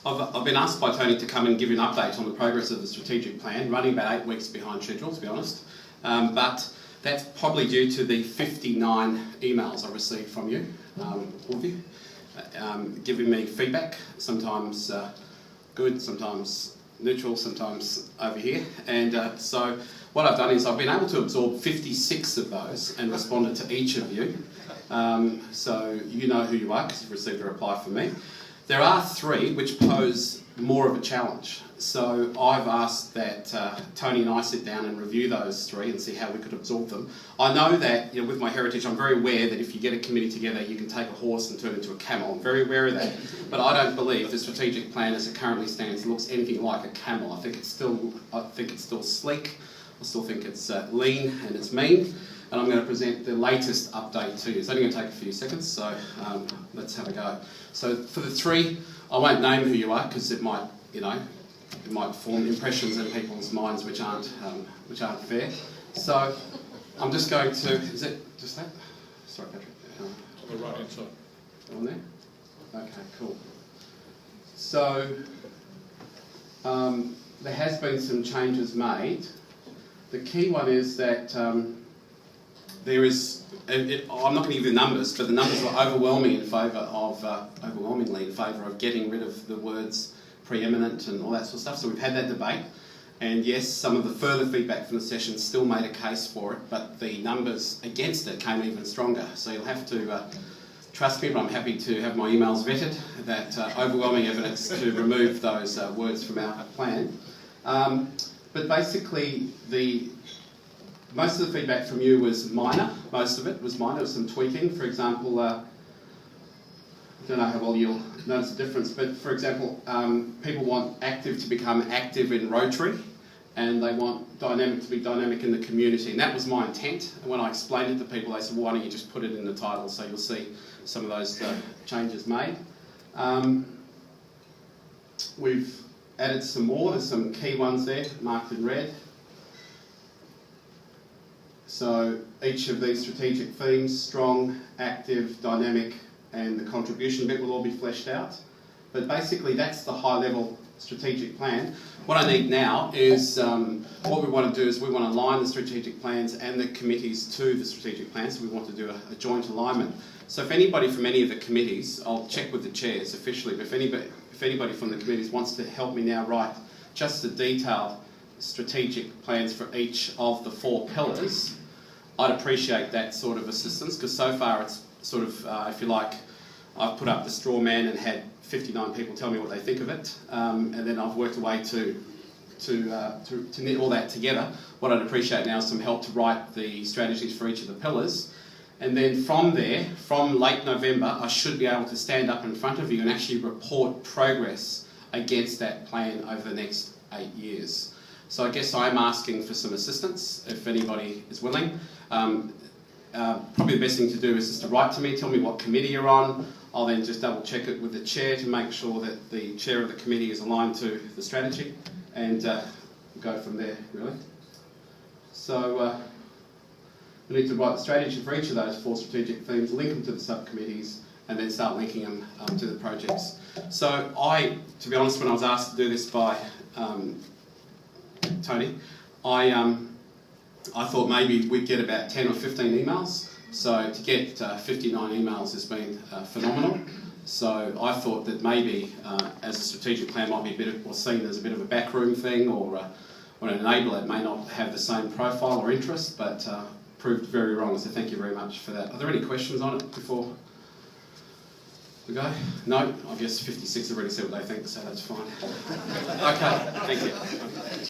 I've been asked by Tony to come and give you an update on the progress of the strategic plan, running about 8 weeks behind schedule, to be honest. But that's probably due to the 59 emails I received from you, all of you, giving me feedback, sometimes good, sometimes neutral, sometimes over here. And so what I've done is I've been able to absorb 56 of those and responded to each of you. So you know who you are because you've received a reply from me. There are 3 which pose more of a challenge. So I've asked that Tony and I sit down and review those 3 and see how we could absorb them. I know that, you know, with my heritage, I'm very aware that if you get a committee together, you can take a horse and turn it into a camel. I'm very aware of that. But I don't believe the strategic plan as it currently stands looks anything like a camel. I think it's still sleek. I still think it's lean and it's mean. And I'm going to present the latest update to you. It's only going to take a few seconds, so let's have a go. So for the 3, I won't name who you are because it might, you know, it might form impressions in people's minds which aren't fair. So I'm just going to. Is it just that? Sorry, Patrick. On the right hand side. On there. Okay, cool. So there has been some changes made. The key one is that. There is, I'm not going to give you the numbers, but the numbers were overwhelmingly in favour of getting rid of the words preeminent and all that sort of stuff. So we've had that debate, and yes, some of the further feedback from the session still made a case for it, but the numbers against it came even stronger. So you'll have to trust me, but I'm happy to have my emails vetted, that overwhelming evidence to remove those words from our plan. But basically, most of the feedback from you was minor. Most of it was minor. There was some tweaking. For example, I don't know how well you'll notice the difference, but for example, people want active to become active in Rotary, and they want dynamic to be dynamic in the community. And that was my intent. And when I explained it to people, they said, well, why don't you just put it in the title? So you'll see some of those changes made. We've added some more. There's some key ones there, marked in red. So each of these strategic themes, strong, active, dynamic, and the contribution bit will all be fleshed out. But basically that's the high level strategic plan. What I need now is, what we want to do is we want to align the strategic plans and the committees to the strategic plans. So we want to do a joint alignment. So if anybody from any of the committees, I'll check with the chairs officially, but if anybody from the committees wants to help me now write just the detailed strategic plans for each of the 4 pillars, I'd appreciate that sort of assistance, because so far it's sort of, if you like, I've put up the straw man and had 59 people tell me what they think of it, and then I've worked a way to knit all that together. What I'd appreciate now is some help to write the strategies for each of the pillars, and then from there, from late November, I should be able to stand up in front of you and actually report progress against that plan over the next 8 years. So I guess I'm asking for some assistance, if anybody is willing. Probably the best thing to do is just to write to me, tell me what committee you're on. I'll then just double check it with the chair to make sure that the chair of the committee is aligned to the strategy, and go from there, really. So we need to write the strategy for each of those 4 strategic themes, link them to the subcommittees, and then start linking them to the projects. So to be honest, when I was asked to do this by Tony, I thought maybe we'd get about 10 or 15 emails. So to get 59 emails has been phenomenal. So I thought that maybe as a strategic plan might be a bit of, or seen as a bit of a backroom thing, or an enabler, it may not have the same profile or interest, but proved very wrong. So thank you very much for that. Are there any questions on it before we go? No? I guess 56 have already said what they think, so that's fine. Okay, thank you.